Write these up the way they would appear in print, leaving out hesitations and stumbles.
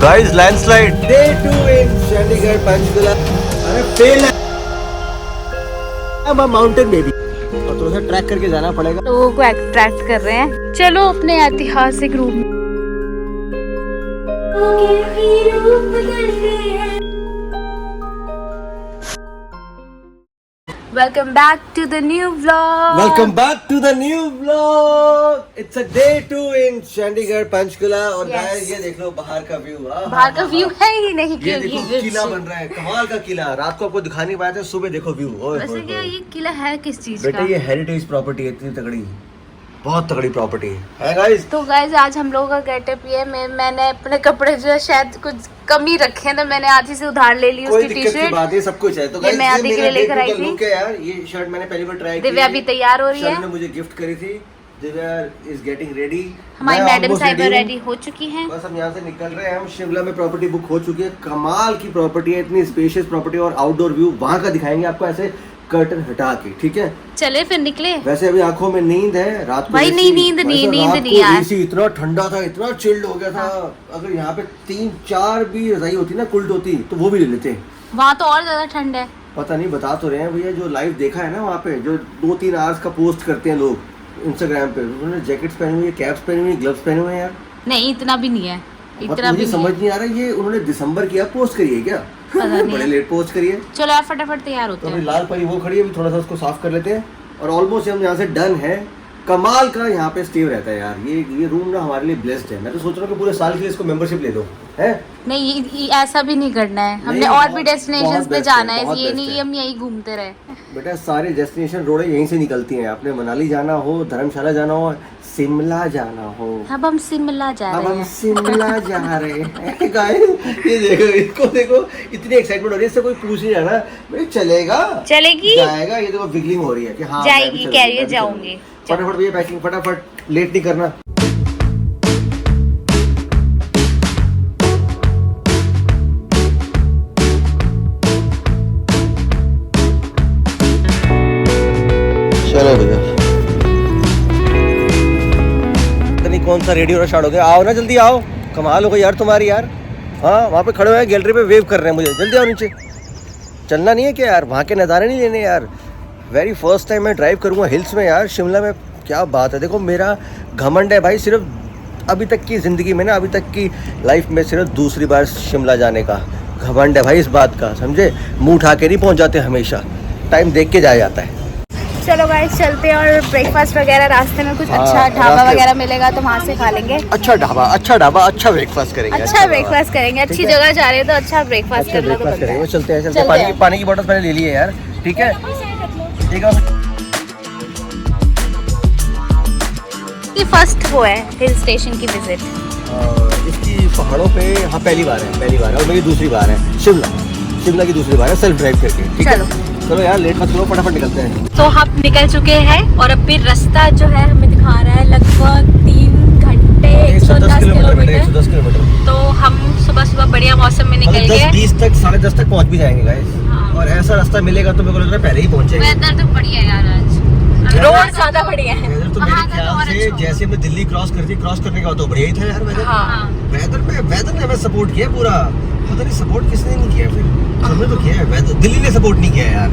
Guys landslide day 2 in Chandigarh Panchkula. अरे fail है mountain baby, और थोड़ा सा ट्रैक करके जाना पड़ेगा। लोगों को अट्रैक्ट कर रहे हैं। चलो अपने ऐतिहासिक रूम में। Welcome back to the new vlog. Welcome back to the new vlog. It's a day 2 in Chandigarh Panchkula. और गाइस ये देख लो बाहर का व्यू। बाहर का व्यू है ही नहीं, ये देखो किला बन रहा है, कमाल का किला। रात को आपको दिखा नहीं पाया था, सुबह देखो व्यू। वैसे क्या ये किला है किस चीज का? बेटा ये हेरिटेज प्रॉपर्टी है, इतनी तगड़ी, बहुत तगड़ी प्रॉपर्टी है गाइस। तो गाइस आज हम लोगों का गेटअप ये है। मैंने अपने कपड़े जो है शायद कुछ कमी रखे हैं, तो मैंने आधी से उधार ले ली उसकी टी-शर्ट। बात है, सब कुछ है। तो गाइस मैं आधी के लिए लेकर आई थी यार। ये शर्ट मैंने पहली बार ट्राई की। दिव्या भी तैयार हो रही है, ने मुझे गिफ्ट करी थी। Divya is getting ready. हमारी मैडम साहिबा रेडी हो चुकी हैं। बस हम यहाँ से निकल रहे हैं। हम शिमला में प्रॉपर्टी बुक हो चुकी है। कमाल की प्रॉपर्टी है, इतनी स्पेशियस प्रॉपर्टी। और आउटडोर व्यू वहाँ का दिखाएंगे आपको, ऐसे कर्टन हटा के, ठीक है। चले फिर निकले। वैसे अभी आंखों में नींद है, रात को भाई नहीं नींद नहीं यार। एसी इतना ठंडा था, इतना चिल्ड हो गया था। अगर यहाँ पे 3-4 भी रजाई होती ना, कुल्ड होती, तो वो भी ले लेते। वहाँ तो और ज्यादा ठंड है। पता नहीं, बता तो रहे हैं भैया। जो लाइव देखा है ना वहाँ पे, जो 2-3 आवर्स का पोस्ट करते हैं लोग इंस्टाग्राम पे, उन्होंने जैकेट्स पहनी हुई है, कैप्स पहनी हुई है, ग्लव्स पहने हुए हैं यार। नहीं इतना भी नहीं है, इतना भी समझ नहीं आ रहा। ये उन्होंने दिसंबर किया पोस्ट करिए क्या? बड़े लेट पोस्ट करिए। चलो यार फटाफट तैयार होते हैं। तो लाल परी वो खड़ी है, थोड़ा सा उसको साफ कर लेते हैं। और ऑलमोस्ट हम यहाँ से डन है। कमाल का यहाँ पे स्टे रहता है यार। ये रूम ना हमारे लिए ब्लेस्ड है। मैं तो सोच रहा हूँ कि पूरे साल के लिए इसको मेंबरशिप ले लो है। नहीं ऐसा भी नहीं करना है, हमने और भी डेस्टिनेशंस पे जाना है। ये नहीं हम यही घूमते रहे। बेटा सारे डेस्टिनेशन रोडें यहीं से निकलती हैं। आपने मनाली जाना हो, धर्मशाला जाना हो, शिमला जाना हो। अब हम शिमला जा रहे हैं। अब हम शिमला जा रहे हैं गाइस। ये देखो, इसको देखो, इतनी एक्साइटमेंट हो रही है। इससे कोई पूछ नहीं रहा ना भाई, चलेगा चलेगी जाएगा। ये देखो विगलिंग हो रही है कि हाँ जाएगी, कैरियर जाऊंगी। फटाफट भैया पैकिंग, फटाफट, लेट नहीं करना। चलो भैया, कौन सा रेडी होना स्टार्ट हो गया। आओ ना जल्दी आओ, कमाल हो गई यार तुम्हारी यार। हाँ वहाँ पे खड़े हुए हैं, गैलरी पे वेव कर रहे हैं मुझे। जल्दी आओ नीचे। चलना नहीं है क्या यार? वहाँ के नज़ारे नहीं लेने यार? वेरी फर्स्ट टाइम मैं ड्राइव करूँगा हिल्स में यार, शिमला में। क्या बात है। देखो मेरा घमंड है भाई, सिर्फ अभी तक की ज़िंदगी में ना, अभी तक की लाइफ में सिर्फ दूसरी बार शिमला जाने का घमंड है भाई इस बात का, समझे। मुँह उठा के नहीं पहुँच जाते, हमेशा टाइम देख के जाया जाता है। चलो गाइस चलते हैं, और ब्रेकफास्ट वगैरह रास्ते में कुछ अच्छा ढाबा वगैरह मिलेगा तो वहाँ से खा लेंगे। अच्छा ढाबा, अच्छा ब्रेकफास्ट करेंगे। अच्छा ब्रेकफास्ट करेंगे। अच्छी जगह जा रहे हैं तो अच्छा ब्रेकफास्ट करना तो बनता है। चलते हैं। पानी की बोतल पहले ले लिए यार, ठीक है। फर्स्ट वो है हिल स्टेशन की विजिट। इसकी पहाड़ों पे हाँ पहली बार है। और मेरी दूसरी बार है शिमला की दूसरी बार है सेल्फ ड्राइव करके, ठीक है। चलो यार लेट मत करो, फटाफट निकलते हैं। तो हम निकल चुके हैं और अभी रास्ता जो है हमें दिखा रहा है लगभग 3 घंटे 110 किलोमीटर। तो हम सुबह बढ़िया मौसम में निकल गए। 10-20 तक 10:30 तक पहुंच भी जाएंगे गाइस। हाँ। और ऐसा रास्ता मिलेगा तो मेरे को लग रहा है पहले ही पहुंचेंगे। वेदर तो बढ़िया है यार, आज रोड ज्यादा बढ़िया है। वेदर तो मेरे ख्याल से जैसे मैं दिल्ली क्रॉस करने के बाद तो बढ़िया ही था यार वेदर। हाँ। वेदर ने हमें सपोर्ट किया पूरा। पता नहीं सपोर्ट किसने नहीं किया, फिर हमने तो किया है। वेदर दिल्ली ने सपोर्ट नहीं किया यार।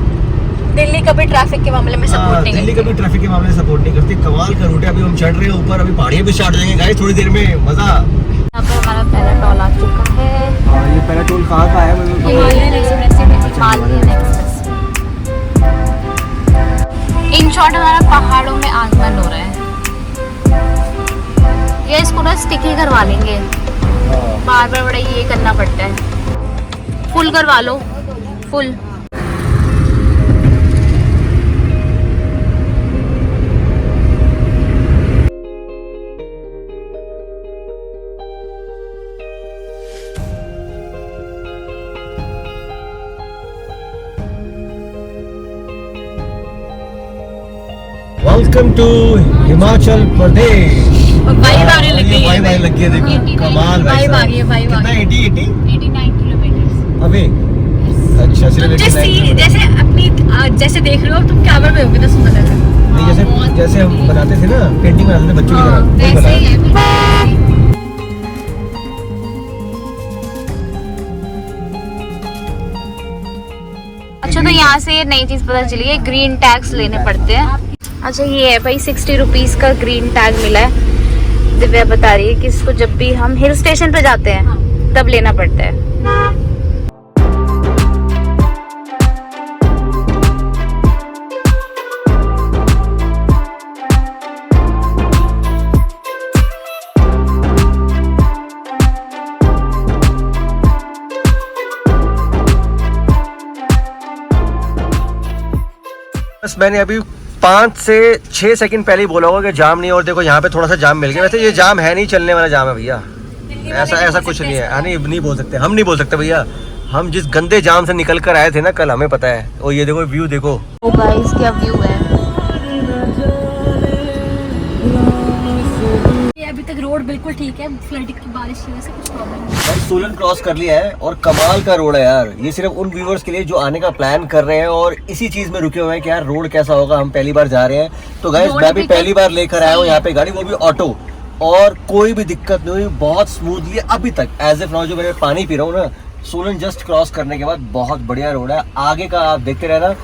दिल्ली कभी ट्रैफिक के मामले में सपोर्ट नहीं करती। दिल्ली कभी ट्रैफिक के मामले में सपोर्ट नहीं करती। कमाल का रूट है। अभी हम चढ़ रहे हैं ऊपर, अभी पहाड़ियाँ भी स्टार्ट हो जाएंगे गाइस थोड़ी देर में। मजा। यहाँ पे हमारा पहला टोल आ चुका है। ये पहला टोल कहाँ का है? हिमालयन एक्सप्रेस है। इन शॉर्ट हमारा पहाड़ों में आगमन हो रहा है। ये इसको ना स्टिकी करवा लेंगे, बार बार बड़ा ये करना पड़ता है। फुल करवा लो, full. Welcome to Himachal Pradesh. Vibe आने लग गई है। वाइब आने लग गई है, देखो कमाल भाई। वाइब आ गई है, वाइब आ गई है। 89 किलोमीटर अबे अच्छा सिर्फ जैसे देख रहे हो तुम कैमरा में होगे तो सुंदर लग रहा है। नहीं जैसे हम बनाते थे ना, पेंटिंग बनाते थे बच्चों की तरह, वैसे ही है। यहाँ से ये नई चीज पता चली है, ग्रीन टैग्स लेने पड़ते हैं। अच्छा ये है भाई 60 रुपीज का ग्रीन टैग मिला है। दिव्या बता रही है कि इसको जब भी हम हिल स्टेशन पे जाते हैं तब लेना पड़ता है। बस मैंने अभी 5 से 6 सेकंड पहले ही बोला होगा कि जाम नहीं है, और देखो यहाँ पे थोड़ा सा जाम मिल गया। वैसे ये जाम है नहीं, चलने वाला जाम है भैया, ऐसा कुछ नहीं है। नहीं बोल सकते, हम नहीं बोल सकते भैया। हम जिस गंदे जाम से निकल कर आए थे ना कल, हमें पता है। और ये देखो व्यू देखो, ओ गाइस क्या व्यू है। ये अभी तक रोड बिल्कुल ठीक है, फ्लड की बारिश की वजह से कुछ प्रॉब्लम नहीं है। सोलन क्रॉस कर लिया है और कमाल का रोड है यार। ये सिर्फ उन व्यूवर्स के लिए जो आने का प्लान कर रहे हैं और इसी चीज में रुके हुए हैं कि यार रोड कैसा होगा, हम पहली बार जा रहे हैं। तो गाइस मैं भी पहली बार लेकर आया हूँ यहाँ पे गाड़ी, वो भी ऑटो, और कोई भी दिक्कत नहीं हुई, बहुत स्मूथली अभी तक एज इफ नाउ। जो मैं पानी पी रहा हूँ ना, सोलन जस्ट क्रॉस करने के बाद बहुत बढ़िया रोड है। आगे का आप देखते रहना,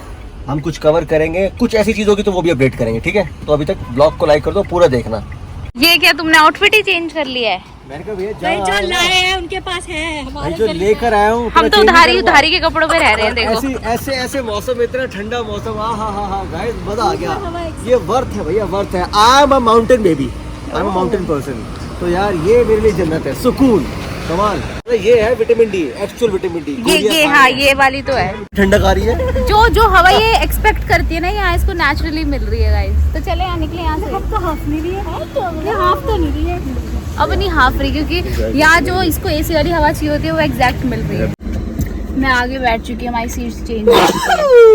हम कुछ कवर करेंगे, कुछ ऐसी चीज होगी तो वो भी अपडेट करेंगे, ठीक है। तो अभी तक ब्लॉग को लाइक कर दो, पूरा देखना। ये क्या तुमने आउटफिट ही चेंज कर लिया है? मैंने कहा भैया जो लाए हैं उनके पास है, हमारे जो लेकर आया हूँ, हम तो उधारी के कपड़ों में रह रहे हैं। देखो ऐसे मौसम, इतना ठंडा मौसम, हाँ गाइस मजा आ गया। ये वर्थ है भैया, वर्थ है। I am a mountain baby, I am a mountain person. तो यार ये मेरे लिए जन्नत है, सुकून, कमाल। ये है vitamin D, actual vitamin D. ये हाँ ये वाली तो है, ठंडक आ रही है। जो हवा ये एक्सपेक्ट करती है ना, यहाँ इसको नेचुरली मिल रही है गाइस। तो चले यहाँ निकले यहाँ से। अब तो हाफ नहीं रही है, हाफ तो नहीं रही है, अब नहीं हाफ रही, क्योंकि यहाँ जो इसको एसी वाली हवा चाहिए होती है वो एग्जैक्ट मिल रही है। मैं आगे बैठ चुकी हूँ, हमारी सीट्स चेंज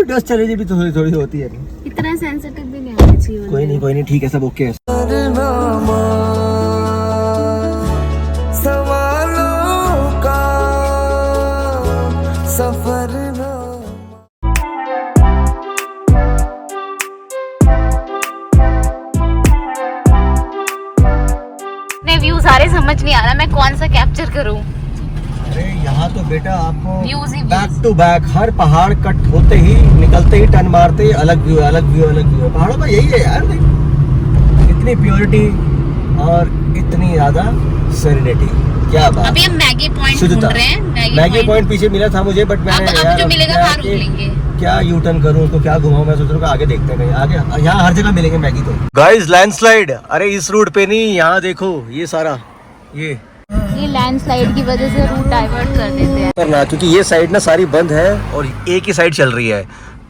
डस्ट चलेगी भी थोड़ी होती है, इतना सेंसिटिव भी नहीं होना चाहिए। कोई नहीं ठीक है, सब ओके है। व्यू सारे समझ नहीं आ रहा मैं कौन सा कैप्चर करूं। अरे यहाँ तो बेटा आपको व्यूज ही बैक टू बैक, हर पहाड़ कट होते ही, निकलते ही, टर्न मारते ही अलग व्यू है। पहाड़ों का यही है यार, इतनी प्योरिटी और इतनी ज्यादा सेरेनिटी, क्या बात। अभी हम मैगी पॉइंट ढूंढ रहे हैं। मैगी पॉइंट पीछे मिला था मुझे, बट मैंने अब जो मिलेगा वहाँ रोक लेंगे। क्या यू टर्न करूँ तो क्या घुमाऊं, मैं सोच रहा हूँ आगे देखते हैं, कहीं आगे। यहाँ हर जगह मिलेंगे मैगी तो। गाइस लैंडस्लाइड, अरे इस रूट पे नहीं, यहाँ देखो ये सारा ये लैंडस्लाइड की वजह से रूट डाइवर्ट कर देते हैं करना, क्योंकि ये साइड ना सारी बंद है और एक ही साइड चल रही है।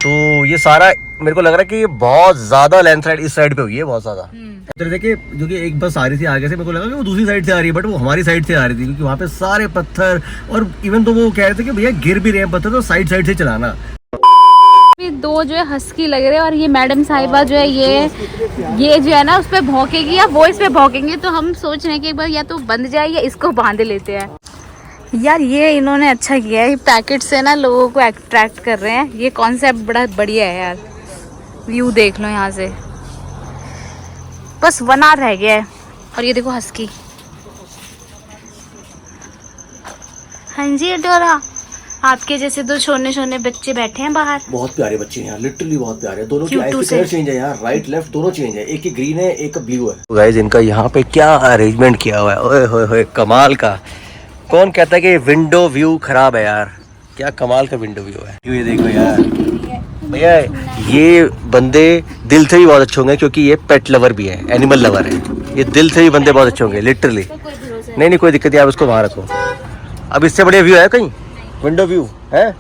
तो ये सारा मेरे को लग रहा है कि ये बहुत ज्यादा लैंडस्लाइड इस साइड पे हुई है, बहुत ज्यादा। तो देखिए, जो कि एक बस आ रही थी आगे से, मेरे को लगा कि वो दूसरी साइड से आ रही है, बट वो हमारी साइड से आ रही थी, क्योंकि वहाँ पे सारे पत्थर, और इवन तो वो कह रहे थे कि भैया गिर भी रहे हैं पत्थर, तो साइड से चलाना। दो जो है हस्की लग रहे हैं, और ये मैडम साहिबा जो है ये जो है ना उस पे भौंकेगी या वो इस पे भौंकेंगे। तो हम सोच रहे हैं कि एक बार या तो बंद जाए या इसको बांध लेते हैं। यार ये इन्होंने अच्छा किया है, पैकेट से ना लोगों को अट्रैक्ट कर रहे हैं। ये कॉन्सेप्ट बड़ा बढ़िया है यार। व्यू देख लो यहाँ से, बस 1 आवर रह गया है। और ये देखो हस्की, हाँ जी डोरा, आपके जैसे दो छोटे बच्चे बैठे हैं बाहर। बहुत प्यारे बच्चे हैं यार, लिटरली बहुत प्यारे हैं। दोनों की आई की कलर चेंज है यार, राइट लेफ्ट दोनों चेंज है, एक की ग्रीन है एक का ब्लू है। तो गाइस इनका यहाँ पे क्या अरेंजमेंट किया हुआ है, ओए होए होए कमाल का। कौन कहता है कि विंडो व्यू खराब है यार, क्या कमाल का विंडो व्यू है। ये देखो यार भैया, ये बंदे दिल से भी बहुत अच्छे होंगे, क्योंकि ये पेट लवर भी है, एनिमल लवर है। ये दिल से भी बंदे बहुत अच्छे होंगे, लिटरली। नहीं कोई दिक्कत नहीं, आप उसको वहाँ रखो। अब इससे बढ़िया व्यू है कहीं, विंडो व्यू है।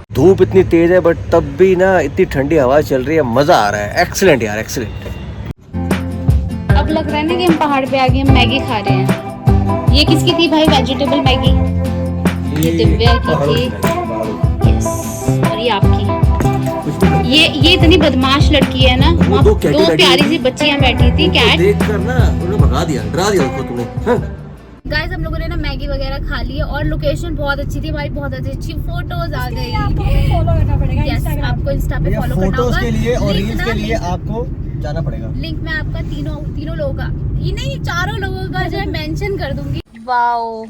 धूप इतनी तेज है बट तब भी ना इतनी ठंडी हवा चल रही है, मजा आ रहा है। एक्सीलेंट यार, एक्सीलेंट। अब लग रहा है ना कि हम पहाड़ पे आगे हम मैगी खा रहे हैं। ये किसकी थी भाई, वेजिटेबल मैगी? ये दिव्या की थी, यस, और ये आपकी। ये इतनी बदमाश लड़की है ना, दो प्यारी सी बच्चियां बैठी थी, कैट देखकर ना उन्होंने भगा दिया, डरा दिया उसको तुमने। गाइस हम लोगों ने ना मैगी वगैरह खा ली है, और लोकेशन बहुत अच्छी थी हमारी, बहुत अच्छी फोटोज आ गई। आपको फॉलो करना पड़ेगा, आपको इंस्टा पे फॉलो करना होगा। फोटोज के लिए और रील्स के लिए आपको जाना पड़ेगा। लिंक मैं आपका तीनों लोगों का, ये नहीं चारों लोगों का जो है मेंशन कर दूंगी। वाओ,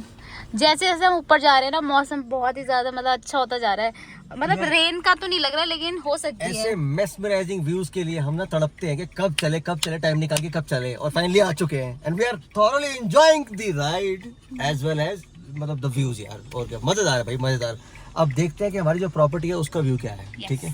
जैसे जैसे हम ऊपर जा रहे हैं ना, मौसम बहुत ही ज्यादा मतलब अच्छा होता जा रहा है। मतलब रेन का तो नहीं लग रहा, लेकिन हो सकती है। ऐसे मेस्मराइजिंग व्यूज के लिए हम ना तड़पते हैं कि कब चले टाइम निकाल के कब चले, और फाइनली आ चुके हैं and we are thoroughly enjoying the ride as well as मतलब द व्यूज यार। और क्या मजेदार है भाई, मजेदार। अब देखते हैं कि हमारी जो प्रॉपर्टी है उसका व्यू क्या है। ठीक है,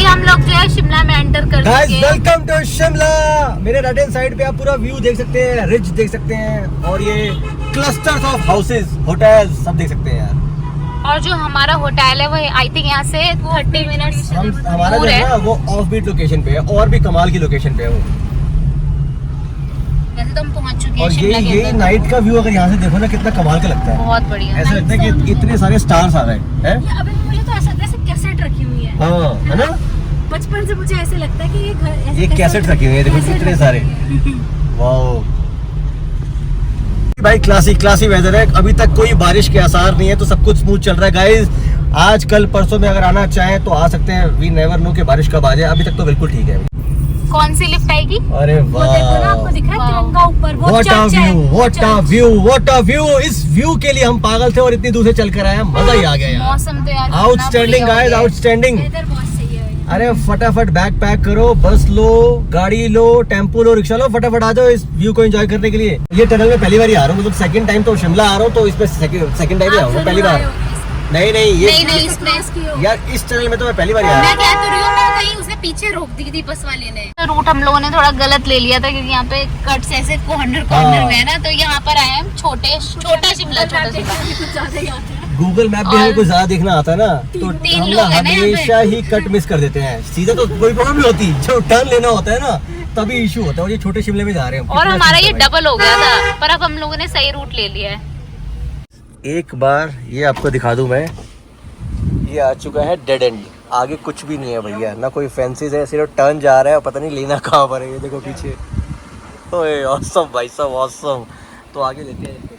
हम लोग जो है शिमला में एंटर कर चुके हैं। Welcome to Shimla. मेरे राइट हैंड साइड पे आप पूरा व्यू देख सकते हैं, रिच देख सकते हैं, और ये क्लस्टर्स ऑफ हाउसेस, होटल्स सब देख सकते हैं यार। और जो हमारा होटल है वो आई थिंक यहाँ से 30 मिनट्स हमारा जो है ना वो ऑफ बीट लोकेशन पे है, और भी कमाल की लोकेशन पे है वो। वैसे तो हम पहुँच चुके हैं और शिमला के ये अंदर। नाइट का व्यू अगर यहाँ से देखो ना कितना कमाल का लगता है, बहुत बढ़िया। ऐसा लगता है कि इतने सारे स्टार्स आ रहे हैं। अभी मुझे तो ऐसा लगता है कैसेट रखी हुई है। हाँ है ना, बचपन से मुझे ऐसे लगता है कि ये घर ये कैसेट रखी हुई है, देखो कितने सारे। वाओ भाई, क्लासी वेदर है। अभी तक कोई बारिश के आसार नहीं है, तो सब कुछ स्मूथ चल रहा है गाइस। आज कल परसों में अगर आना चाहें तो आ सकते हैं, वी नेवर नो कि बारिश कब आ जाए। अभी तक तो बिल्कुल ठीक है। कौन सी लिफ्ट आएगी? अरे वो देखो ना, आपको दिख रहा है तिरंगा ऊपर, वो व्हाट अ चर्च है। View, what a view, what a view. इस व्यू के लिए हम पागल थे और इतनी दूर से चल कर आए हैं, मजा ही आ गया यार। मौसम तो यार आउटस्टैंडिंग गाइस, आउटस्टैंडिंग। वेदर बहुत सही है। अरे फटाफट बैग पैक करो, बस लो, गाड़ी लो, टेम्पो लो, रिक्शा लो, फटाफट आ जाओ इस व्यू को एंजॉय करने के लिए। ये टनल में पहली बार ही आ रहा हूँ, मतलब सेकंड टाइम तो शिमला आ रहा हूँ, तो इसमें सेकंड टाइम ही आऊंगा, पहली बार नहीं ये नहीं इसमें यार इस टनल में तो मैं पहली बार ही आ रहा मैं कह तो रही हूँ, मैं कहीं उसने पीछे रोक दी थी बस वाले ने। तो रूट हम लोगों ने थोड़ा गलत ले लिया था, क्योंकि यहाँ पे कट्स ऐसे कॉर्नर में है ना, तो यहाँ पर आए हम छोटा शिमला। कुछ ज्यादा ही आता है। गूगल मैप भी हमें कुछ ज्यादा देखना आता है ना, तो तीन हम लोग हैं ना यहाँ पे। हमेशा ही कट मिस कर देते हैं। सीधा तो कोई प्रॉब्लम नहीं होती, जो टर्न लेना होता है ना तभी इशू होता है। और ये छोटे शिमले में जा रहे हैं हम, और कितना हमारा अच्छा ये भाई। डबल हो गया था, पर अब हम लोगों ने सही रूट ले लिया है। एक बार ये आपको दिखा दूं मैं, ये आ चुका है डेड एंड। आगे कुछ भी नहीं है भैया, ना कोई फैंसीज है, सिर्फ टर्न जा रहा है, पता नहीं लेना कहाँ पर है। ये देखो पीछे, ओए ऑसम भाई साहब ऑसम। तो आगे लेते हैं।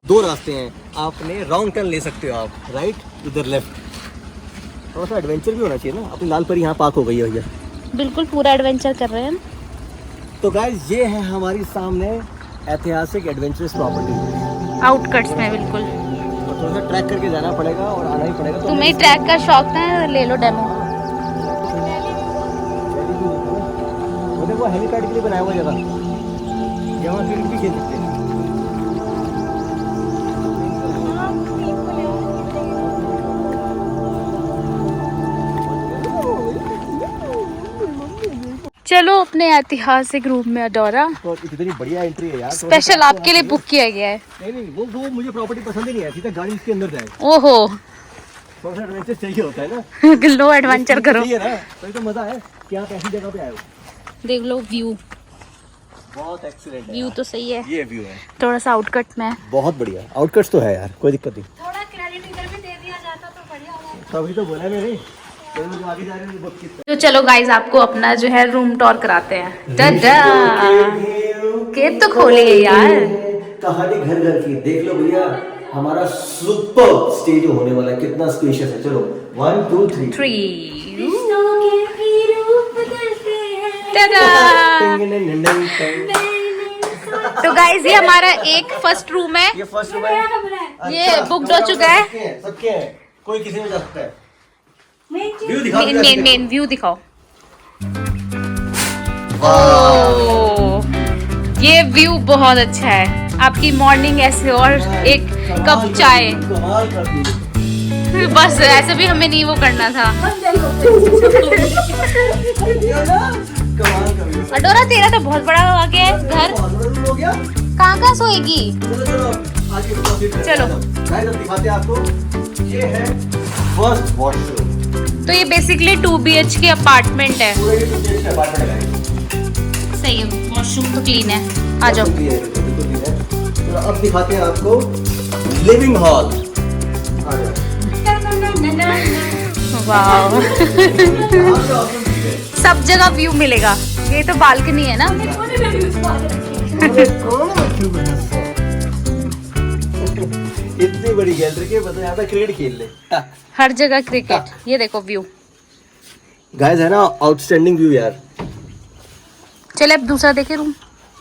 दो रास्ते हैं, आपने रॉन्ग टर्न ले सकते हो आप, राइट इधर लेफ्ट। थोड़ा सा एडवेंचर भी होना चाहिए ना। अपनी लाल परी यहाँ पार्क हो गई है भैया। बिल्कुल पूरा एडवेंचर कर रहे हैं। तो गाइस ये है हमारी सामने ऐतिहासिक एडवेंचरस प्रॉपर्टी। आउटकट्स में बिल्कुल। तो थोड़ा सा ट्रैक करके जाना पड़ेगा और आना ही पड़ेगा। तो तुम्हें ट्रैक का शौक था, ले लो डेमो। वो देखो हेलीपैड के लिए बनाया हुआ जगह, यहाँ क्रिकेट भी खेल सकते हैं। चलो अपने ऐतिहासिक रूप में दौरा तो इतनी बढ़िया एंट्री है यार, स्पेशल आपके लिए बुक किया गया है। नहीं वो मुझे प्रॉपर्टी पसंद ही नहीं है, सीधा गाड़ी इसके अंदर जाए। ओहो थोड़ा सा एडवेंचर चाहिए होता है ना, लो एडवेंचर करो। चाहिए ना, तो मजा है कि आप ऐसी जगह पे आए हो। देख लो व्यू, बहुत एक्सीलेंट है व्यू यार। तो सही है। ये व्यू है थोड़ा सा आउटकट में है। बहुत बढ़िया, आउटकट्स तो है यार, कोई दिक्कत नहीं। थोड़ा क्रेडिट इधर भी दे दिया जाता तो बढ़िया होता। तभी तो बोला मैंने, तो जो आगे जा रहे हैं बहुत कितना तो चलो गाइज आपको अपना जो है रूम टूर कराते हैं। गेट तो खोलिए यार। कहानी घर घर की देख लो भैया, हमारा सुपर स्टेज होने वाला है, कितना स्पेशियस है। चलो 1 2 3 तो गाइज ये हमारा एक फर्स्ट रूम है, ये फर्स्ट रूम है, ये booked हो चुका है। सबके हैं, कोई किसी में जा सकता है। मेन व्यू दिखाओ, मेन व्यू दिखाओ। वाह, ओह, ये व्यू बहुत अच्छा है। आपकी मॉर्निंग ऐसे और एक कप चाय, कमाल का व्यू। बस ऐसे भी हमें नहीं वो करना था। कमाल का व्यू। अडोरा तेरा तो बहुत बड़ा आ गया है घर, हो गया। कहाँ सोएगी? चलो आगे प्रोसीड। चलो। गाइस अब दिखाते हैं आपको, ये है फर्स्ट वॉशरूम। तो ये बेसिकली 2 BHK अपार्टमेंट है। पूरे ये 2 BHK अपार्टमेंट है। सही है, वॉशरूम तो क्लीन है। आ जाओ। बिल्कुल clear है, बिल्कुल clear है। तो अब दिखाते हैं आपको लिविंग हॉल। आ जाओ। वाह सब जगह व्यू मिलेगा। ये तो बालकनी है ना। इतनी बड़ी गैलरी के बता यहाँ पे क्रिकेट खेल ले। हर जगह क्रिकेट। ये देखो व्यू। गाइस है ना आउटस्टैंडिंग व्यू यार। चले अब दूसरा देखे रूम।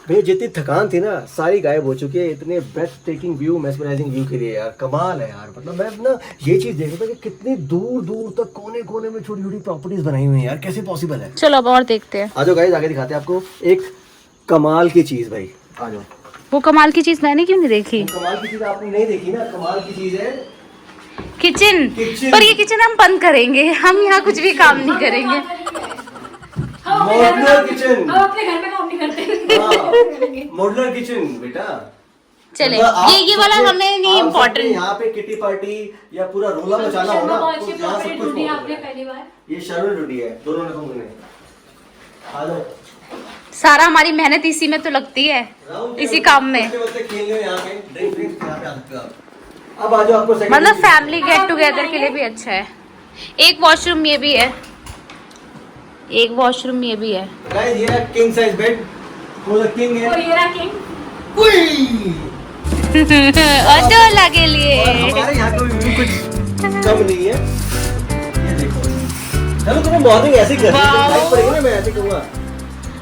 भैया जितनी थकान थी ना सारी गायब हो चुकी है इतने best taking view mesmerising view के लिए यार। कमाल है यार। मतलब मैं ना ये चीज देख रहा था कि कितनी दूर दूर तक कोने कोने में छोटी छोटी प्रॉपर्टीज बनाई हुई हैं यार। कैसे पॉसिबल है। चलो अब और देखते हैं। आ जाओ गाइस आगे दिखाते हैं आपको एक कमाल की चीज भाई। आ जाओ। वो कमाल की चीज मैंने क्यों नहीं देखी। कमाल की चीज आपने नहीं देखी ना। कमाल की चीज है किचन। किचन। पर ये किचन हम बंद करेंगे। हम यहाँ कुछ भी काम नहीं करेंगे। Modular kitchen. हम अपने घर में काम नहीं करते। मॉड्यूलर किचन बेटा। चले मतलब ये वाला हमें नहीं आप इम्पोर्टेंट। यहाँ पे किटी पार्टी या पूरा रोला मचाना हो ना तो यहाँ सब कुछ आपने मौजूद है। पहली बार ये शर्ट ड्यूटी है दोनों ने तुमने। आ जाओ। सारा हमारी मेहनत इसी में तो लगती है। इसी काम में। खेलने यहाँ पे ड्रिंक ड्रिंक यहाँ पे आ सकते हो आप। अब आ जाओ आपको second मतलब चीज़। फैमिली गेट टुगेदर के लिए भी अच्छा है। एक वॉशरूम ये भी है। एक वॉशरूम ये भी है। Guys, ये है किंग साइज बेड। वो किंग है। और ये रहा किंग। ऑटोला के लिए। और हमारे यहाँ का व्यू कुछ कम नहीं है। ये देखो। चलो तुम्हें मॉर्निंग ऐसे ही कर लाइट पड़ेगी ना मैं ऐसे कहूँगा।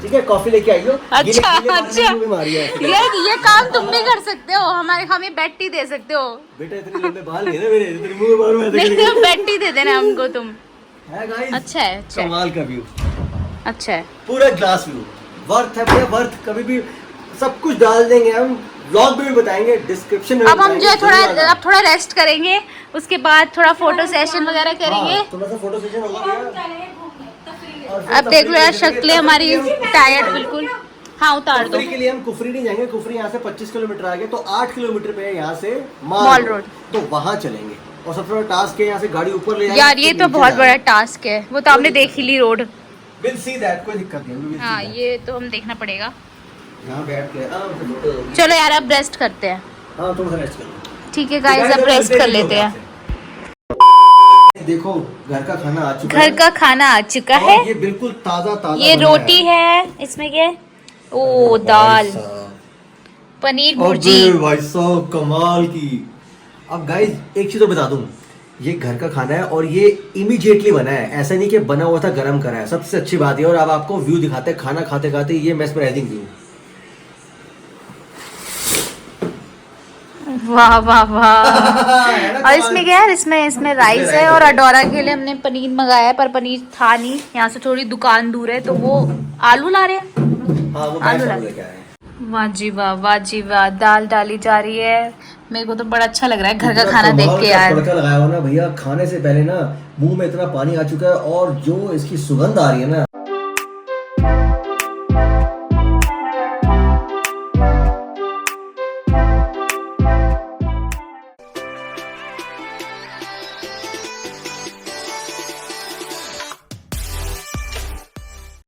ठीक है कॉफी लेके आइयो। अच्छा अच्छा बीमारी है ये काम तुम भी कर सकते हो। हमारे हमें बेड टी दे सकते हो। बेटा इतने लंबे बाल नहीं है ना मेरे तेरे मुंह में बाल में नहीं तो बेड टी दे देना हमको तुम। है गाइस। अच्छा है अच्छा है कमाल का व्यू। अच्छा है। पूरा ग्लास व्यू। वर्थ है भैया वर्थ। कभी भी सब कुछ डाल देंगे हम। व्लॉग में भी बताएंगे डिस्क्रिप्शन में। अब हम जो है थोड़ा रेस्ट करेंगे। उसके बाद थोड़ा फोटो सेशन वगैरह करेंगे। थोड़ा सा फोटो सेशन होगा भैया। और फिर अब देख लो यार तफरीह के शक्लें हमारी लिए हम- टायर्ड बिल्कुल। हाँ उतार दो। तफरीह के लिए हम कुफरी नहीं जाएंगे। कुफरी यहाँ से 25 किलोमीटर आगे तो 8 किलोमीटर पे है यहाँ से मॉल रोड। तो वहाँ चलेंगे। और सबसे बड़ा टास्क है यहाँ से गाड़ी ऊपर ले जाएंगे। यार ये तो बहुत बड़ा टास्क है। वो तो आपने देख ही ली रोड। विल सी दैट कोई दिक्कत नहीं। हाँ ये तो हम देखना पड़ेगा। यहाँ बैठ के आराम से फोटो होगी। चलो यार अब रेस्ट करते हैं। हाँ थोड़ा सा रेस्ट करो। ठीक है गाइस अब रेस्ट कर लेते हैं। देखो घर का खाना आ चुका घर है। का खाना आ चुका और है। ये बिल्कुल ताजा ताजा ये बना रोटी है। इसमें क्या है। ओ दाल पनीर भुर्जी। अबे भाई साहब कमाल की। अब गाइस एक चीज तो बता दूं ये घर का खाना है और ये इमीडिएटली बना है। ऐसा नहीं कि बना हुआ था गरम करा है। सबसे अच्छी बात है। और अब आपको व्यू दिखाते हैं खाना खाते खाते ये मेस्मराइजिंग व्यू। वाह वाह वाह। और इसमें क्या है। इसमें राइस है। और अडोरा के लिए हमने पनीर मंगाया है पर पनीर था नहीं। यहाँ से थोड़ी दुकान दूर है तो वो आलू ला रहे हैं। हाँ वो आलू लेके आए हैं। वाह जी वाह वाह जी वाह। दाल डाली जा रही है। मेरे को तो बड़ा अच्छा लग रहा है घर का खाना देख के यार। तड़का लगाया हुआ ना भैया खाने से पहले ना मुंह में इतना पानी आ चुका है और जो इसकी सुगंध आ रही है ना